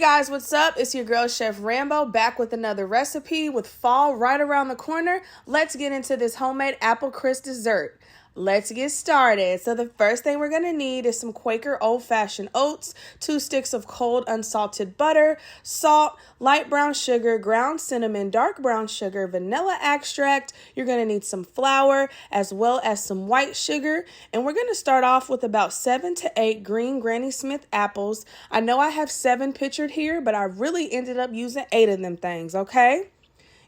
Guys, what's up? It's your girl Chef Rambo back with another recipe with fall right around the corner. Let's get into this homemade apple crisp dessert. Let's get started. So the first thing we're going to need is some Quaker old-fashioned oats, 2 sticks of cold unsalted butter, salt, light brown sugar, ground cinnamon, dark brown sugar, vanilla extract. You're going to need some flour as well as some white sugar. And we're going to start off with about 7 to 8 green Granny Smith apples. I know I have 7 pictured here, but I really ended up using 8 of them things, okay?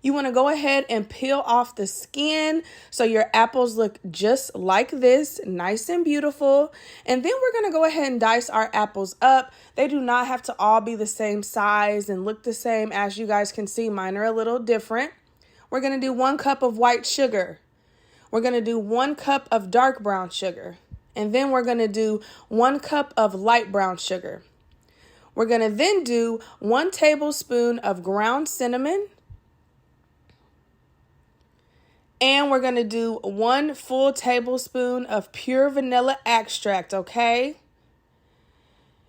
You want to go ahead and peel off the skin so your apples look just like this, nice and beautiful. And then we're going to go ahead and dice our apples up. They do not have to all be the same size and look the same. As you guys can see, mine are a little different. We're going to do 1 cup of white sugar. We're going to do 1 cup of dark brown sugar. And then we're going to do 1 cup of light brown sugar. We're going to then do 1 tablespoon of ground cinnamon. And we're going to do 1 full tablespoon of pure vanilla extract, okay?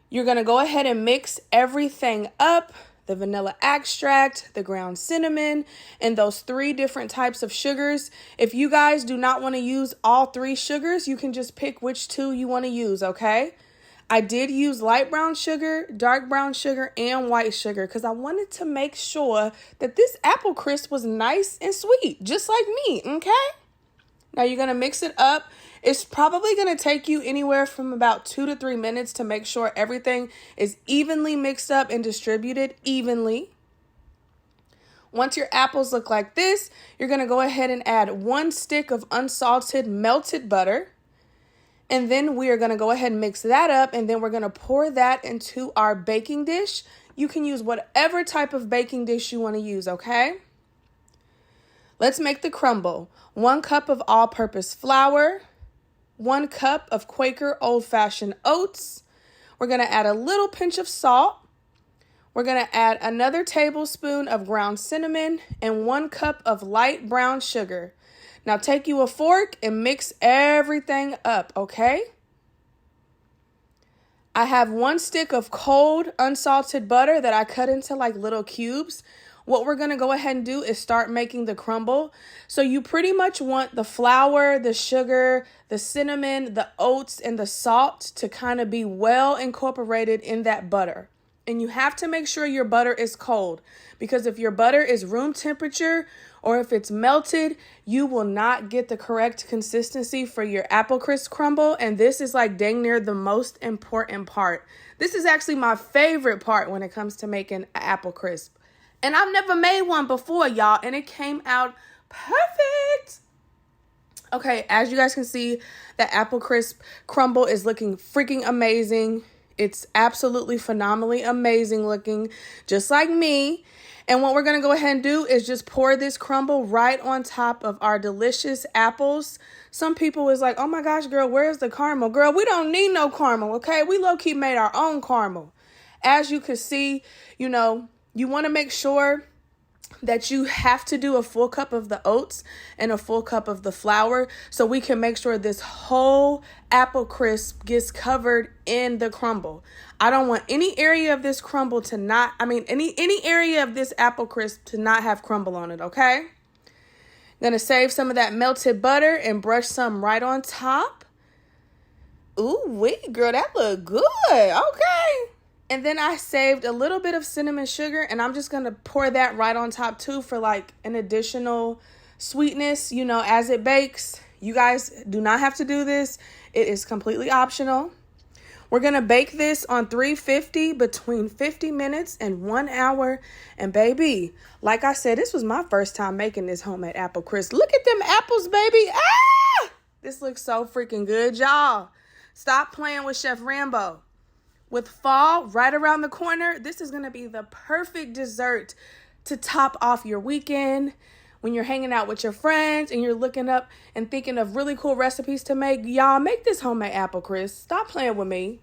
You're going to go ahead and mix everything up, the vanilla extract, the ground cinnamon, and those 3 different types of sugars. If you guys do not want to use all 3 sugars, you can just pick which 2 you want to use, okay? I did use light brown sugar, dark brown sugar, and white sugar because I wanted to make sure that this apple crisp was nice and sweet, just like me, okay? Now you're going to mix it up. It's probably going to take you anywhere from about 2 to 3 minutes to make sure everything is evenly mixed up and distributed evenly. Once your apples look like this, you're going to go ahead and add 1 stick of unsalted melted butter. And then we are going to go ahead and mix that up, and then we're going to pour that into our baking dish. You can use whatever type of baking dish you want to use, okay? Let's make the crumble. 1 cup of all-purpose flour, 1 cup of Quaker old-fashioned oats. We're going to add a little pinch of salt. We're going to add another tablespoon of ground cinnamon and 1 cup of light brown sugar. Now take you a fork and mix everything up, okay? I have 1 stick of cold unsalted butter that I cut into like little cubes. What we're going to go ahead and do is start making the crumble. So you pretty much want the flour, the sugar, the cinnamon, the oats, and the salt to kind of be well incorporated in that butter. And you have to make sure your butter is cold, because if your butter is room temperature or if it's melted, you will not get the correct consistency for your apple crisp crumble. And this is like dang near the most important part. This is actually my favorite part when it comes to making an apple crisp. And I've never made one before, y'all, and it came out perfect. Okay, as you guys can see, the apple crisp crumble is looking freaking amazing. It's absolutely phenomenally amazing looking, just like me. And what we're going to go ahead and do is just pour this crumble right on top of our delicious apples. Some people is like, oh my gosh, girl, where's the caramel? Girl, we don't need no caramel, okay? We low-key made our own caramel. As you can see, you know, you want to make sure that you have to do a full cup of the oats and a full cup of the flour so we can make sure this whole apple crisp gets covered in the crumble. I don't want any area of this crumble to not, any area of this apple crisp to not have crumble on it, okay? Gonna save some of that melted butter and brush some right on top. Ooh, wait, girl, that look good. Okay. And then I saved a little bit of cinnamon sugar, and I'm just going to pour that right on top too for like an additional sweetness, you know, as it bakes. You guys do not have to do this. It is completely optional. We're going to bake this on 350 between 50 minutes and 1 hour. And baby, like I said, this was my first time making this homemade apple crisp. Look at them apples, baby. Ah! This looks so freaking good, y'all. Stop playing with Chef Rambo. With fall right around the corner, this is going to be the perfect dessert to top off your weekend. When you're hanging out with your friends and you're looking up and thinking of really cool recipes to make, y'all make this homemade apple crisp. Stop playing with me.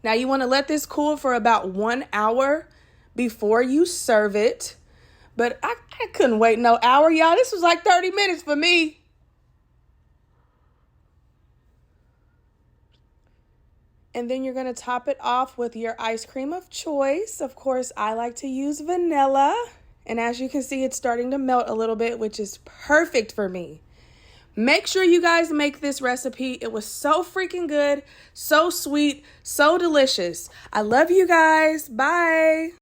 Now you want to let this cool for about 1 hour before you serve it. But I couldn't wait no hour, y'all. This was like 30 minutes for me. And then you're going to top it off with your ice cream of choice. Of course, I like to use vanilla. And as you can see, it's starting to melt a little bit, which is perfect for me. Make sure you guys make this recipe. It was so freaking good, so sweet, so delicious. I love you guys. Bye.